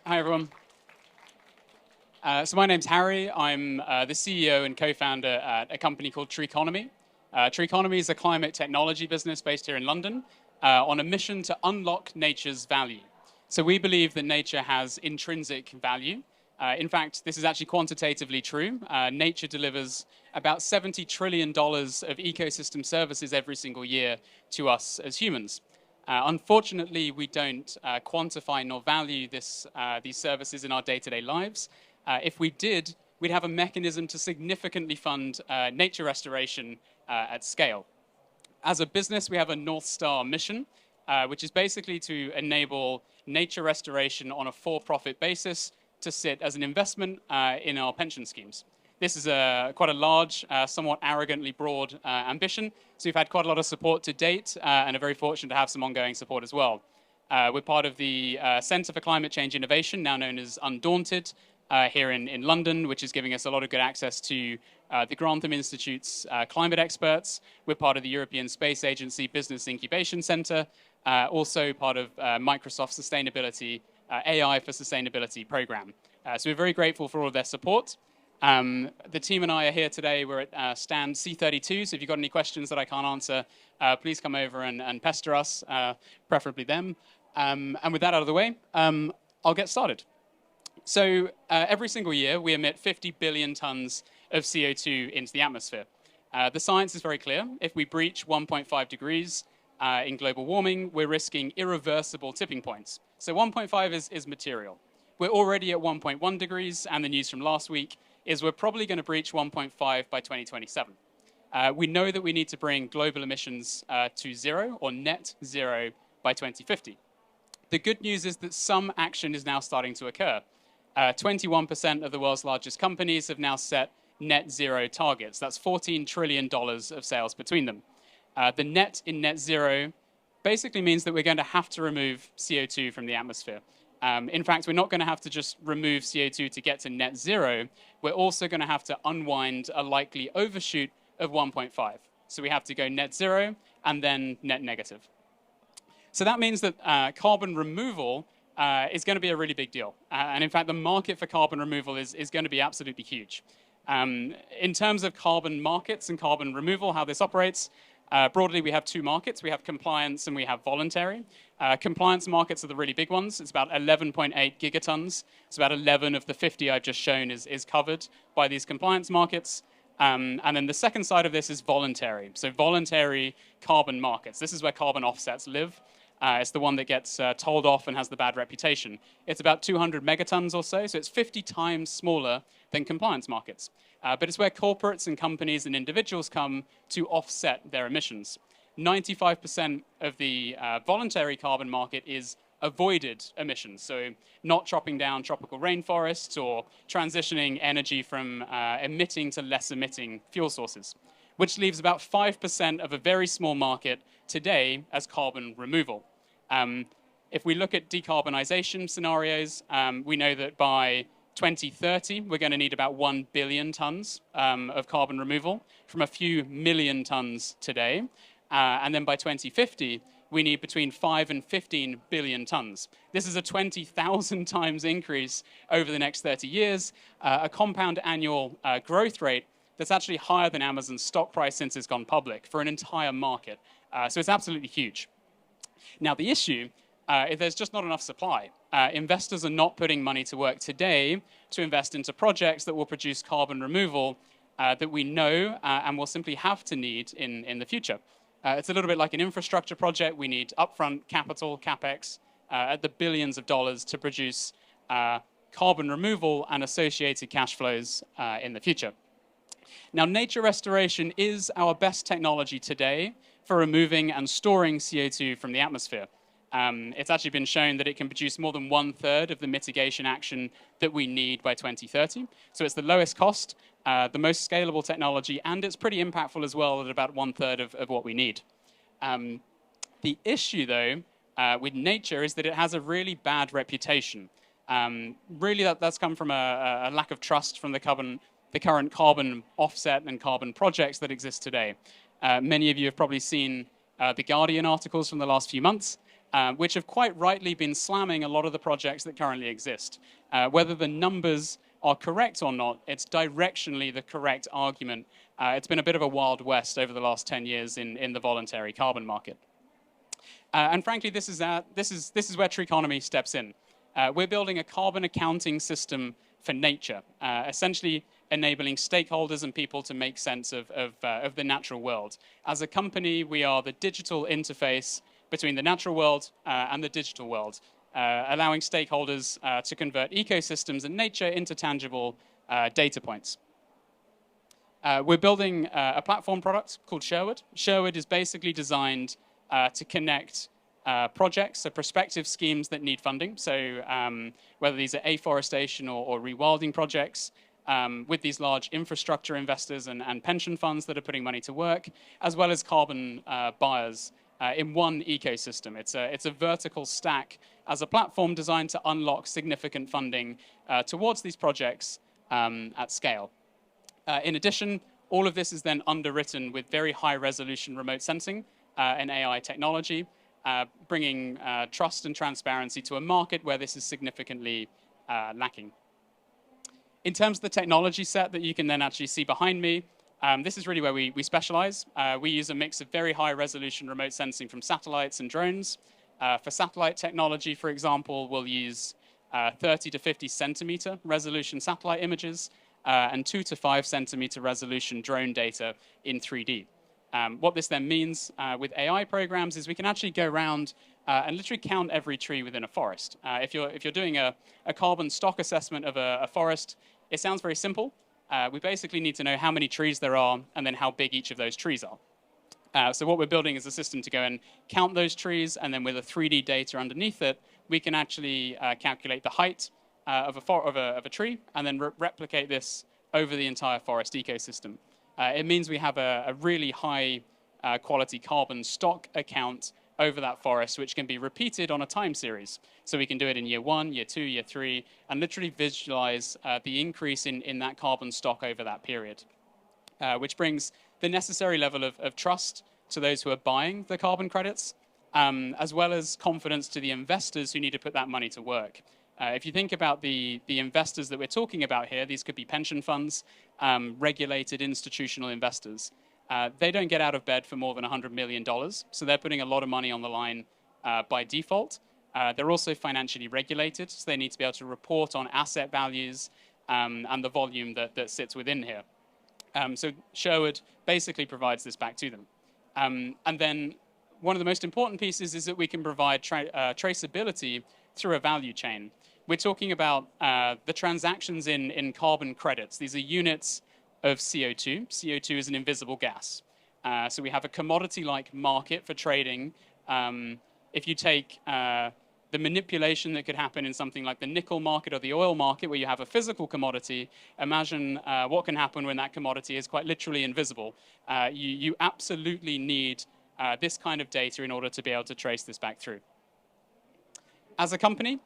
Hi, everyone. So my name's Harry. I'm the CEO and co-founder at a company called Treeconomy. Treeconomy is a climate technology business based here in London on a mission to unlock nature's value. So we believe that nature has intrinsic value. In fact, this is actually quantitatively true. Nature delivers about $70 trillion of ecosystem services every single year to us as humans. Unfortunately, we don't quantify nor value these services in our day-to-day lives. If we did, we'd have a mechanism to significantly fund nature restoration at scale. As a business, we have a North Star mission, which is basically to enable nature restoration on a for-profit basis to sit as an investment in our pension schemes. This is quite a large, somewhat arrogantly broad ambition. So we've had quite a lot of support to date and are very fortunate to have some ongoing support as well. We're part of the Centre for Climate Change Innovation, now known as Undaunted, here in London, which is giving us a lot of good access to the Grantham Institute's climate experts. We're part of the European Space Agency Business Incubation Centre, also part of Microsoft Sustainability, AI for Sustainability program. So we're very grateful for all of their support. The team and I are here today. We're at stand C32, so if you've got any questions that I can't answer, please come over and pester us, preferably them. And with that out of the way, I'll get started. So every single year, we emit 50 billion tons of CO2 into the atmosphere. The science is very clear. If we breach 1.5 degrees in global warming, we're risking irreversible tipping points. So 1.5 is material. We're already at 1.1 degrees, and the news from last week is we're probably going to breach 1.5 by 2027. We know that we need to bring global emissions to zero, or net zero, by 2050. The good news is that some action is now starting to occur. 21% of the world's largest companies have now set net zero targets. That's $14 trillion of sales between them. The net in net zero basically means that we're going to have to remove CO2 from the atmosphere. In fact, we're not going to have to just remove CO2 to get to net zero. We're also going to have to unwind a likely overshoot of 1.5. So we have to go net zero and then net negative. So that means that carbon removal is going to be a really big deal. And in fact, the market for carbon removal is going to be absolutely huge. In terms of carbon markets and carbon removal, how this operates, broadly, we have two markets. We have compliance and we have voluntary. Compliance markets are the really big ones. It's about 11.8 gigatons. It's about 11 of the 50 I've just shown is covered by these compliance markets. And then the second side of this is voluntary. So voluntary carbon markets. This is where carbon offsets live. It's the one that gets told off and has the bad reputation. It's about 200 megatons or so, so it's 50 times smaller than compliance markets. But it's where corporates and companies and individuals come to offset their emissions. 95% of the voluntary carbon market is avoided emissions, so not chopping down tropical rainforests or transitioning energy from emitting to less emitting fuel sources, which leaves about 5% of a very small market today as carbon removal. If we look at decarbonization scenarios, we know that by 2030, we're going to need about 1 billion tons of carbon removal from a few million tons today. And then by 2050, we need between 5 and 15 billion tons. This is a 20,000 times increase over the next 30 years, a compound annual growth rate that's actually higher than Amazon's stock price since it's gone public for an entire market. So it's absolutely huge. Now, the issue is there's just not enough supply. Investors are not putting money to work today to invest into projects that will produce carbon removal that we know and will simply have to need in the future. It's a little bit like an infrastructure project. We need upfront capital, capex, at the billions of dollars to produce carbon removal and associated cash flows in the future. Now, nature restoration is our best technology today for removing and storing CO2 from the atmosphere. It's actually been shown that it can produce more than 1/3 of the mitigation action that we need by 2030. So it's the lowest cost, the most scalable technology, and it's pretty impactful as well at about 1/3 of what we need. The issue, though, with nature is that it has a really bad reputation. Really, that's come from a lack of trust from the current carbon offset and carbon projects that exist today. Many of you have probably seen the Guardian articles from the last few months. which have quite rightly been slamming a lot of the projects that currently exist. Whether the numbers are correct or not, it's directionally the correct argument. It's been a bit of a wild west over the last 10 years in the voluntary carbon market. And frankly, this is where Treeconomy steps in. We're building a carbon accounting system for nature, essentially enabling stakeholders and people to make sense of the natural world. As a company, we are the digital interface between the natural world and the digital world, allowing stakeholders to convert ecosystems and nature into tangible data points. We're building a platform product called Sherwood. Sherwood is basically designed to connect projects, so prospective schemes that need funding. So whether these are afforestation or rewilding projects, with these large infrastructure investors and pension funds that are putting money to work, as well as carbon buyers in one ecosystem. It's a vertical stack as a platform designed to unlock significant funding towards these projects at scale. In addition, all of this is then underwritten with very high resolution remote sensing and AI technology, bringing trust and transparency to a market where this is significantly lacking. In terms of the technology set that you can then actually see behind me, this is really where we specialize. We use a mix of very high resolution remote sensing from satellites and drones. For satellite technology, for example, we'll use 30 to 50 centimeter resolution satellite images and 2 to 5 centimeter resolution drone data in 3D. What this then means with AI programs is we can actually go around and literally count every tree within a forest. If you're doing a carbon stock assessment of a forest, it sounds very simple. We basically need to know how many trees there are and then how big each of those trees are. So what we're building is a system to go and count those trees, and then with a 3D data underneath it, we can actually calculate the height of a tree and then replicate this over the entire forest ecosystem. It means we have a really high quality carbon stock account over that forest, which can be repeated on a time series. So we can do it in year 1, year 2, year 3, and literally visualize the increase in that carbon stock over that period, which brings the necessary level of trust to those who are buying the carbon credits, as well as confidence to the investors who need to put that money to work. If you think about the investors that we're talking about here, these could be pension funds, regulated institutional investors. They don't get out of bed for more than $100 million, so they're putting a lot of money on the line by default. They're also financially regulated, so they need to be able to report on asset values and the volume that sits within here. So Sherwood basically provides this back to them. And then one of the most important pieces is that we can provide traceability through a value chain. We're talking about the transactions in carbon credits. These are units of CO2. CO2 is an invisible gas. So we have a commodity-like market for trading. If you take the manipulation that could happen in something like the nickel market or the oil market, where you have a physical commodity, imagine what can happen when that commodity is quite literally invisible. You absolutely need this kind of data in order to be able to trace this back through. As a company,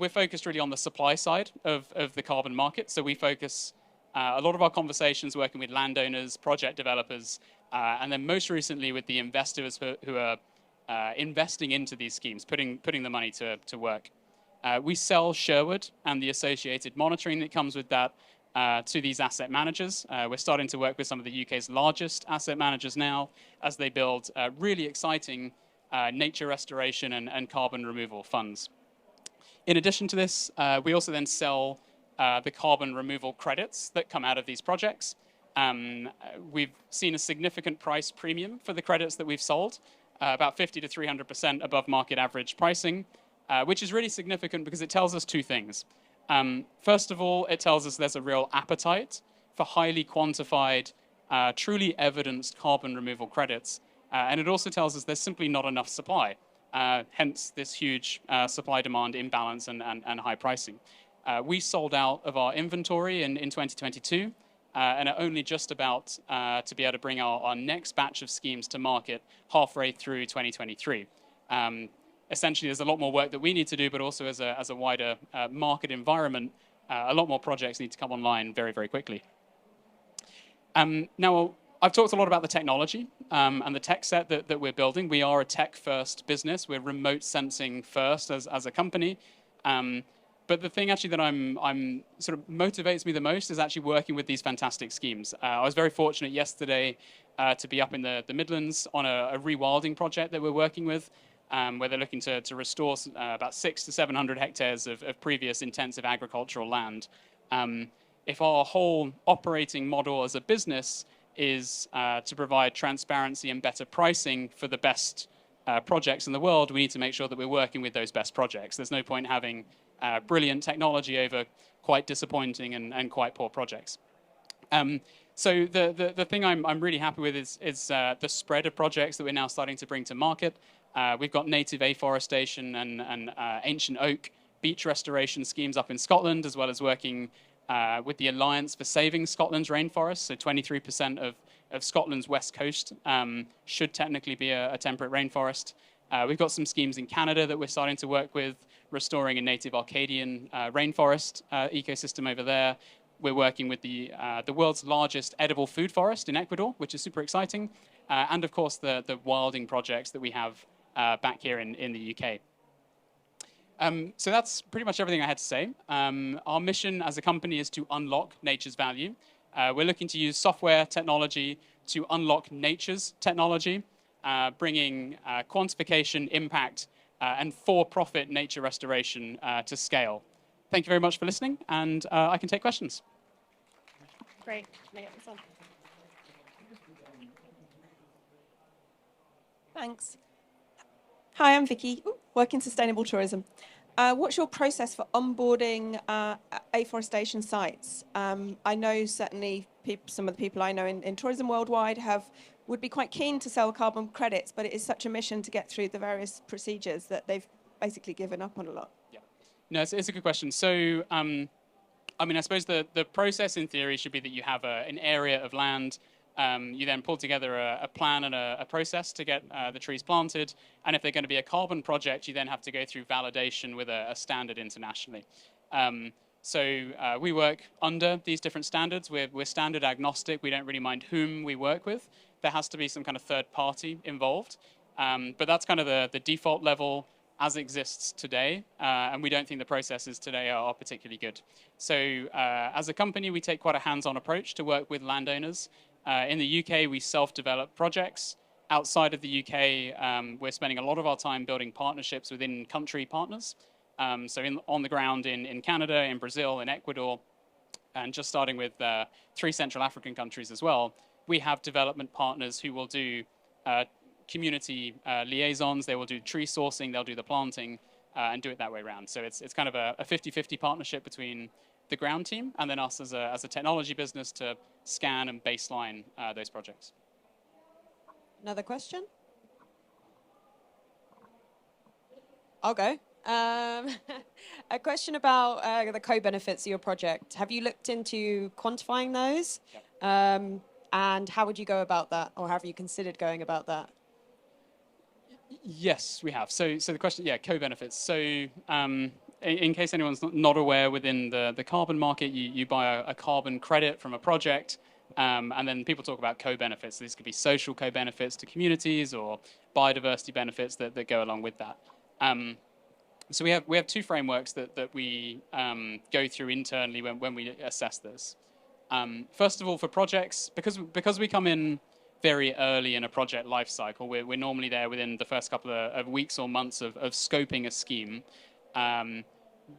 we're focused really on the supply side of the carbon market. So we focus a lot of our conversations working with landowners, project developers, and then most recently with the investors who are investing into these schemes, putting the money to work. We sell Sherwood and the associated monitoring that comes with that to these asset managers. We're starting to work with some of the UK's largest asset managers now as they build really exciting nature restoration and carbon removal funds. In addition to this, we also then sell the carbon removal credits that come out of these projects. We've seen a significant price premium for the credits that we've sold, about 50 to 300% above market average pricing, which is really significant because it tells us two things. First of all, it tells us there's a real appetite for highly quantified, truly evidenced carbon removal credits. And it also tells us there's simply not enough supply, hence this huge supply-demand imbalance and high pricing. We sold out of our inventory in 2022 and are only just about to be able to bring our next batch of schemes to market halfway through 2023. Essentially, there's a lot more work that we need to do, but also as a wider market environment, a lot more projects need to come online very, very quickly. Now, I've talked a lot about the technology and the tech set that we're building. We are a tech-first business. We're remote sensing first as a company. But the thing actually that I'm sort of motivates me the most is actually working with these fantastic schemes. I was very fortunate yesterday to be up in the Midlands on a rewilding project that we're working with, where they're looking to restore about 600 to 700 hectares of previous intensive agricultural land. If our whole operating model as a business is to provide transparency and better pricing for the best projects in the world, we need to make sure that we're working with those best projects. There's no point having brilliant technology over quite disappointing and quite poor projects. So the thing I'm really happy with is the spread of projects that we're now starting to bring to market. We've got native afforestation and ancient oak beach restoration schemes up in Scotland, as well as working with the Alliance for Saving Scotland's Rainforests. So 23% of Scotland's west coast should technically be a temperate rainforest. We've got some schemes in Canada that we're starting to work with, restoring a native Arcadian rainforest ecosystem over there. We're working with the world's largest edible food forest in Ecuador, which is super exciting. And of course, the wilding projects that we have back here in the UK. So that's pretty much everything I had to say. Our mission as a company is to unlock nature's value. We're looking to use software technology to unlock nature's technology, bringing quantification, impact, and for-profit nature restoration to scale. Thank you very much for listening, and I can take questions. Great. Can I get this on? Thanks. Hi, I'm Vicky, work in sustainable tourism. What's your process for onboarding afforestation sites? I know certainly some of the people I know in tourism worldwide would be quite keen to sell carbon credits, but it is such a mission to get through the various procedures that they've basically given up on a lot. Yeah. No, it's a good question. So, I mean, I suppose the process in theory should be that you have an area of land. You then pull together a plan and a process to get the trees planted. And if they're going to be a carbon project, you then have to go through validation with a standard internationally. So we work under these different standards. We're standard agnostic. We don't really mind whom we work with. There has to be some kind of third party involved. But that's kind of the default level as exists today. And we don't think the processes today are particularly good. So as a company, we take quite a hands-on approach to work with landowners. In the UK, we self-develop projects. Outside of the UK, we're spending a lot of our time building partnerships with in-country partners. So on the ground in Canada, in Brazil, in Ecuador, and just starting with 3 Central African countries as well, we have development partners who will do community liaisons. They will do tree sourcing, they'll do the planting, and do it that way around. So it's kind of a 50-50 partnership between the ground team and then us as a technology business to scan and baseline those projects. Another question? I'll go. A question about the co-benefits of your project. Have you looked into quantifying those? Yep. And how would you go about that, or have you considered going about that? Yes, we have. So the question, yeah, co-benefits. So in case anyone's not aware, within the carbon market, you buy a carbon credit from a project, and then people talk about co-benefits. These could be social co-benefits to communities or biodiversity benefits that go along with that. So we have 2 frameworks that we go through internally when we assess this. First of all, for projects, because we come in very early in a project life cycle, we're normally there within the first couple of weeks or months of scoping a scheme.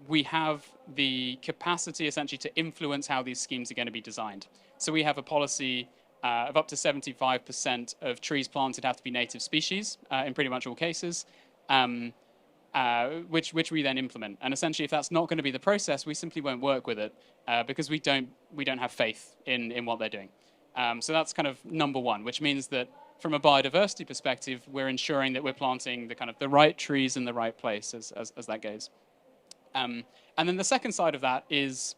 We have the capacity essentially to influence how these schemes are going to be designed. So we have a policy of up to 75% of trees planted have to be native species in pretty much all cases, which we then implement. And essentially, if that's not going to be the process, we simply won't work with it because we don't have faith in what they're doing. So that's kind of number one, which means that from a biodiversity perspective, we're ensuring that we're planting the right trees in the right place as that goes. And then the second side of that is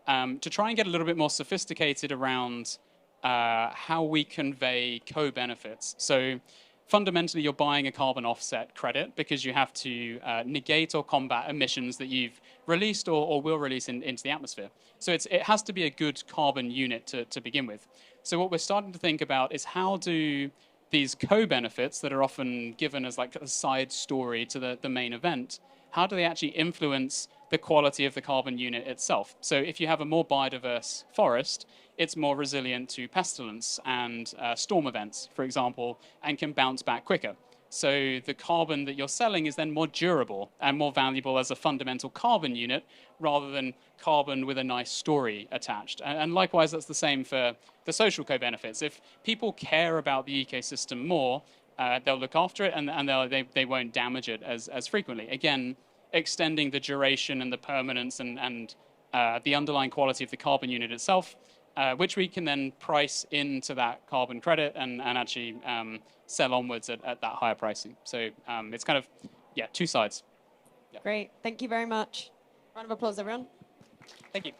to try and get a little bit more sophisticated around how we convey co-benefits. So fundamentally, you're buying a carbon offset credit because you have to negate or combat emissions that you've released or will release into the atmosphere. So it has to be a good carbon unit to begin with. So what we're starting to think about is how do these co-benefits that are often given as like a side story to the main event, how do they actually influence the quality of the carbon unit itself? So if you have a more biodiverse forest, it's more resilient to pestilence and storm events, for example, and can bounce back quicker. So the carbon that you're selling is then more durable and more valuable as a fundamental carbon unit rather than carbon with a nice story attached. And likewise, that's the same for the social co-benefits. If people care about the ecosystem more, they'll look after it and they won't damage it as frequently. Again, extending the duration and the permanence and the underlying quality of the carbon unit itself, which we can then price into that carbon credit and actually sell onwards at that higher pricing. So it's kind of, yeah, two sides. Yeah. Great. Thank you very much. Round of applause, everyone. Thank you.